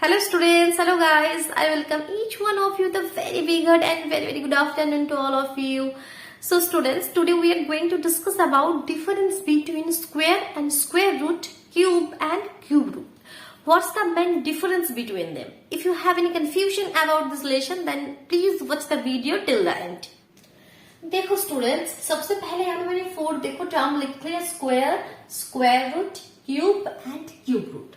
Hello students, hello guys. I welcome each one of you the very big heart and very good afternoon to all of you. So students, today we are going to discuss about difference between square and square root, cube and cube root. What's the main difference between them? If you have any confusion about this lesson, then please watch the video till the end. देखो students, सबसे पहले यहाँ पे मैंने four देखो term लिख लिया square, square root, cube and cube root.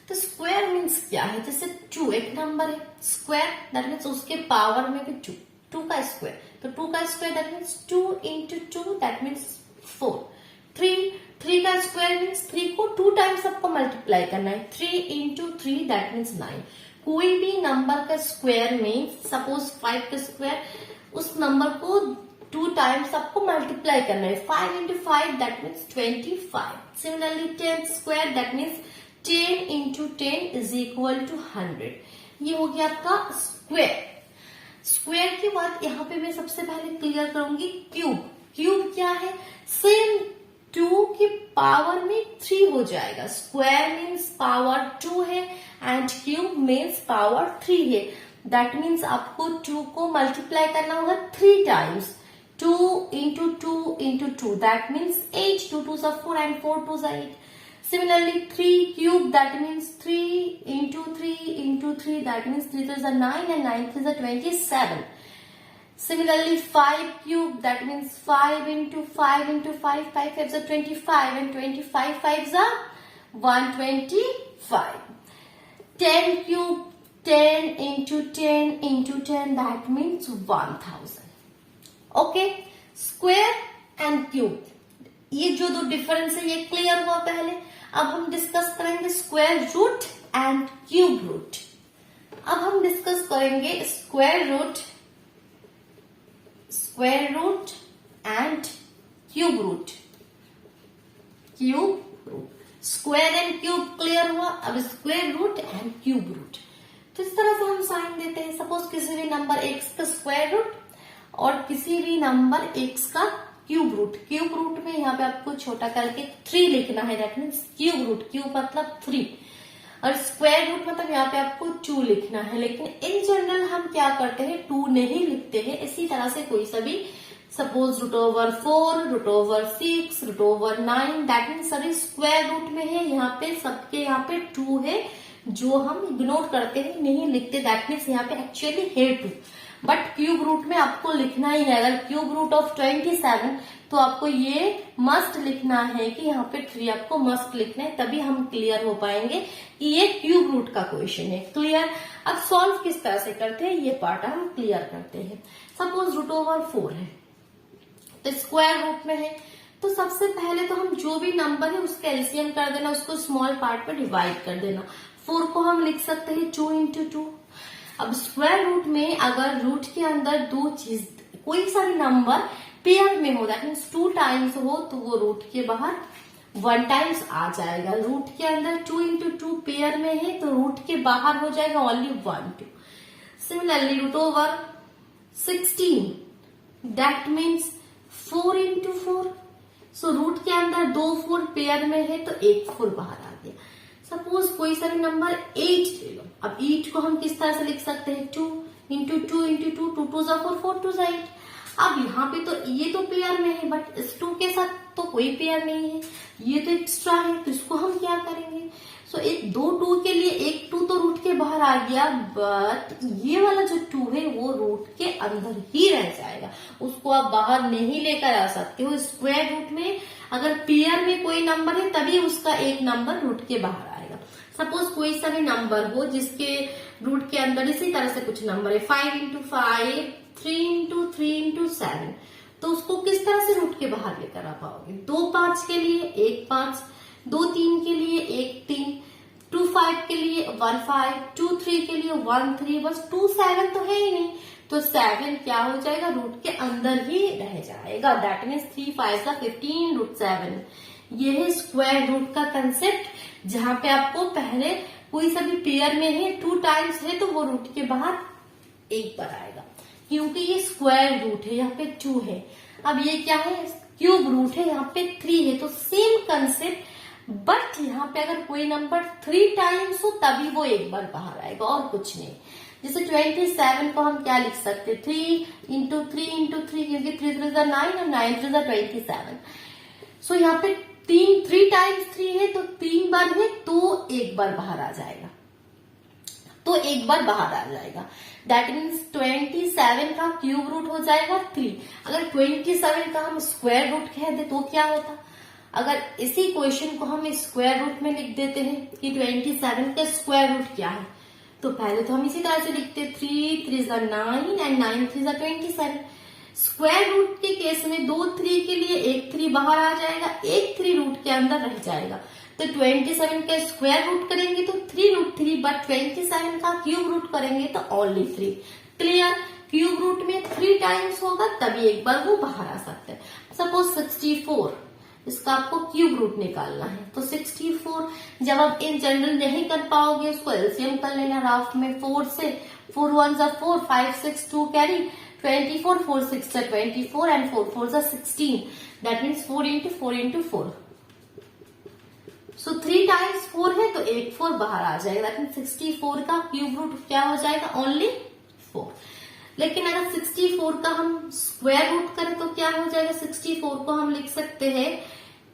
तो स्क्वायर मीन्स क्या है? जैसे टू एक नंबर है, स्क्वायर दैट मीन्स उसके पावर में भी टू का स्क्वायर, तो टू का square that means two into two that means four. Three का स्क्वायर मीन्स थ्री को टू टाइम्स आपको मल्टीप्लाई करना है, three into three that means nine. कोई भी नंबर का स्क्वायर मीन्स सपोज फाइव का स्क्वायर, उस नंबर को टू टाइम्स आपको मल्टीप्लाई करना है. 5 into 5 that means 25. Similarly 10 square that means 10 into 10 is equal to 100. ये हो गया आपका स्क्वायर. स्क्वायर की बात यहाँ पे मैं सबसे पहले क्लियर करूंगी. क्यूब, क्यूब क्या है? सेम टू की पावर में थ्री हो जाएगा. स्क्वायर मीन्स पावर टू है and cube means power three है. दैट मीन्स आपको टू को मल्टीप्लाई करना होगा three times. 2 into 2 into 2 that means 8. 2 2s are 4 and 4 2s are 8. Similarly 3 cube that means 3 into 3 into 3 that means 3 3s are 9 and 9 3s are 27. Similarly 5 cube that means 5 into 5 into 5 5 5s are 25 and 25 5s are 125. 10 cube 10 into 10 into 10 that means 1000. Okay, square and cube, ये जो दो difference है ये clear हुआ पहले. अब हम discuss करेंगे square root and cube root. अब हम डिस्कस करेंगे square root and cube root. Square and cube clear हुआ. अब square root and cube root. तो इस तरह से हम साइन देते हैं. सपोज किसी भी नंबर एक्स का स्क्वायर रूट और किसी भी नंबर एक्स का क्यूब रूट. क्यूब रूट में यहाँ पे आपको छोटा करके 3 लिखना है, that means cube root. Cube मतलब 3 और स्क्वायर रूट मतलब यहाँ पे आपको 2 लिखना है. लेकिन इन जनरल हम क्या करते हैं, 2 नहीं लिखते हैं. इसी तरह से कोई सा भी suppose root over 4, root over 6, root over 9 that means सभी स्क्वायर रूट में है. यहाँ पे सबके यहाँ पे 2 है जो हम इग्नोर करते हैं, नहीं लिखते. दैट मीन्स यहाँ पे एक्चुअली है 2. बट क्यूब रूट में आपको लिखना ही है. अगर क्यूब रूट ऑफ 27 तो आपको ये मस्ट लिखना है कि यहाँ पे 3 आपको मस्ट लिखना है, तभी हम क्लियर हो पाएंगे कि ये क्यूब रूट का क्वेश्चन है. क्लियर. अब सॉल्व किस तरह से करते हैं ये पार्ट हम क्लियर करते हैं. सपोज रूट ओवर 4 है तो स्क्वायर रूट में है, तो सबसे पहले तो हम जो भी नंबर है उसका एलसीएम कर देना, उसको स्मॉल पार्ट पर डिवाइड कर देना. 4 को हम लिख सकते हैं 2 इंटू 2. अब स्क्वायर रूट में अगर रूट के अंदर दो चीज कोई सा भी नंबर पेयर में हो, दैट मीन्स 2 टाइम्स हो, तो वो रूट के बाहर 1 टाइम्स आ जाएगा. रूट के अंदर 2 इंटू 2 पेयर में है तो रूट के बाहर हो जाएगा only 1 2. Similarly root over 16 that means 4 into 4. So root के अंदर 2 4 पेयर में है तो एक 4 बाहर आ गया. सपोज कोई सा भी नंबर 8 ले लो. अब 8 को हम किस तरह से लिख सकते हैं, 2 इंटू 2 इंटू 2, 2 2 4 4 2 8. अब यहाँ पे तो ये तो पेयर में है बट इस 2 के साथ तो कोई पेयर नहीं है, ये तो एक्स्ट्रा है, तो इसको हम क्या करेंगे. सो एक 2 के लिए एक 2 तो रूट के बाहर आ गया, बट ये वाला जो 2 है वो रूट के अंदर ही रह जाएगा, उसको आप बाहर नहीं लेकर आ सकते हो. स्क्वायर रूट में अगर पेयर में कोई नंबर है तभी उसका एक नंबर रूट के बाहर आएगा. सपोज कोई सा भी नंबर हो जिसके रूट के अंदर इसी तरह से कुछ नंबर है, 5 इंटू 5, 3 इंटू 3 इंटू 7, तो उसको किस तरह से रूट के बाहर लेकर आ पाओगे. 2 5 के लिए 1 5, 2 3 के लिए 1 3, 2 5 के लिए 1 5, 2 3 के लिए 1 3, बस 2 7 तो है ही नहीं, तो 7 क्या हो जाएगा, रूट के अंदर ही रह जाएगा. दैट मीन्स 3 5 का 15 रूट 7. ये है स्क्वायर रूट का कंसेप्ट, जहां पे आपको पहले कोई सा भी पेयर में है 2 टाइम्स है तो वो रूट के बाहर एक बार आएगा, क्योंकि ये स्क्वायर रूट है, यहाँ पे 2 है. अब ये क्या है, क्यूब रूट है, यहाँ पे 3 है. तो सेम कंसेप्ट बट यहाँ पे अगर कोई नंबर 3 टाइम्स हो तभी वो एक बार बाहर आएगा और कुछ नहीं। जैसे 27 को हम क्या लिख सकते, 3 इंटू 3 इंटू 3, क्योंकि 3 3 9 और 9 3 27। सो यहाँ पे 3 टाइम्स 3 है तो 3 बार है तो एक बार बाहर आ जाएगा, तो एक बार बाहर आ जाएगा। दैट मीन्स 27 का क्यूब रूट हो जाएगा 3। अगर 27 का हम स्क्वायर रूट कह दे तो क्या होता, अगर इसी क्वेश्चन को हम स्क्वायर रूट में लिख देते हैं कि 27 का स्क्वायर रूट क्या है, तो पहले तो हम इसी तरह से लिखते 3 3 9 एंड 9 3 27। स्क्वायर रूट के केस में 2 3 के लिए एक 3 बाहर आ जाएगा, एक 3 रूट के अंदर रह जाएगा। तो 27 का स्क्वायर रूट करेंगे तो 3 रूट 3, बट 27 का क्यूब रूट करेंगे तो ओनली 3। क्लियर, क्यूब रूट में 3 टाइम्स होगा तभी एक बार वो बाहर आ सकता है। सपोज 64, इसका आपको क्यूब रूट निकालना है, तो 64 जब आप इन जनरल नहीं कर पाओगे उसको एलसीएम कर लेना राफ में 4 से, 4 1 4, 5 6 2 carry 24, 4 6 24 and 4 4 16। That means 4 into 4। So 3 times 4 है तो एक 4 बाहर आ जाएगा। दैट मीन्स 64 का क्यूब रूट क्या हो जाएगा, ओनली 4। लेकिन अगर 64 का हम स्क्वायर रूट करें तो क्या हो जाएगा, 64 को हम लिख सकते हैं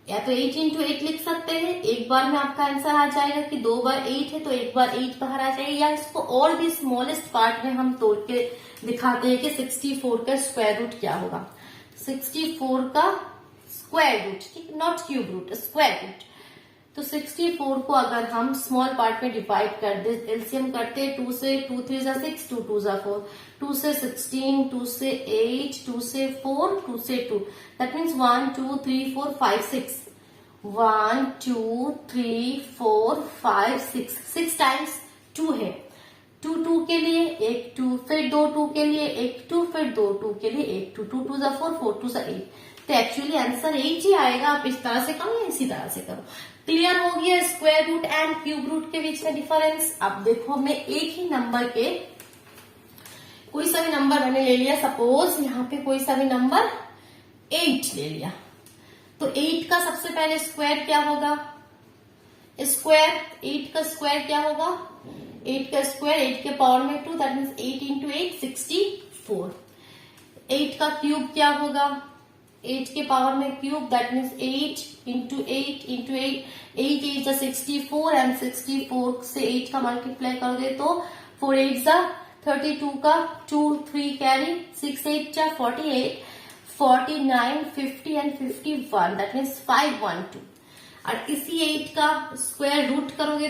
या तो 8 इंटू 8 लिख सकते हैं, एक बार में आपका आंसर आ जाएगा कि 2 बार 8 है तो एक बार 8 बाहर आ जाएगा, या इसको और भी स्मॉलेस्ट पार्ट में हम तोड़ के दिखाते हैं कि 64 का स्क्वायर रूट क्या होगा। 64 का स्क्वायर रूट, ठीक, not cube root, square root. तो 64 को अगर हम स्मॉल पार्ट में डिवाइड कर दे, एलसीएम करते हैं 2 से 2 3 6, 2 2 4, 2 से 16, 2 से 8, 2 से 4, 2 से 2। दैट मीन्स 1 2 3 4 5 6, 1 2 3 4 5 6, 6 टाइम्स 2 है। 2 2 के लिए एक 2, फिर 2 2 के लिए एक 2, फिर 2 2 के लिए एक 2, 2 2 4, 4 2 8। तो एक्चुअली आंसर 8 ही आएगा। आप इस तरह से करो या इसी तरह से करो। क्लियर हो गया square root and cube root के बीच में डिफरेंस। अब देखो मैं एक ही नंबर के कोई सा भी नंबर मैंने ले लिया, सपोज यहाँ पे कोई सा भी नंबर 8 ले लिया, तो 8 का सबसे पहले स्क्वायर क्या होगा, स्क्वायर 8 का स्क्वायर क्या होगा, 8 का स्क्वायर 8 के पावर में 2, दैट मीन्स 8 इंटू 8 64। 8 का क्यूब क्या होगा, 8 के पावर में cube, that means 8 into 8 into 8, 8 8 64 and 64 से 8 का मल्टीप्लाई करोगे तो 4 8 32 का 2 3 कैरी 6 8 48, 49 50 एंड 51, दैट मीन्स 512। और इसी 8 का स्क्वायर रूट करोगे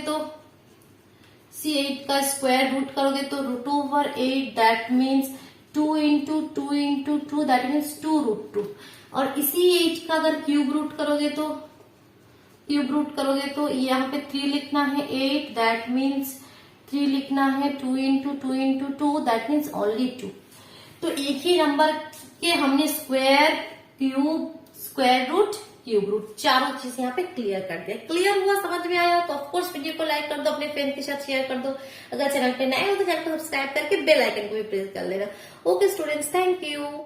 तो root over 8, that means 2 into 2 into 2, that means 2 root 2। और इसी 8 का अगर क्यूब रूट करोगे तो यहाँ पे 3 लिखना है 8, दैट मीन्स 3 लिखना है 2 into 2 into 2, that means only 2। तो एक ही नंबर के हमने square, cube, square root, cube root चारों चीज यहाँ पे क्लियर कर दिया। क्लियर हुआ, समझ में आया तो ऑफकोर्स वीडियो को लाइक कर दो, अपने फ्रेंड के साथ शेयर कर दो। अगर चैनल पे नए हो तो चैनल को सब्सक्राइब करके बेल आइकन को भी प्रेस कर लेना। Okay students, thank you.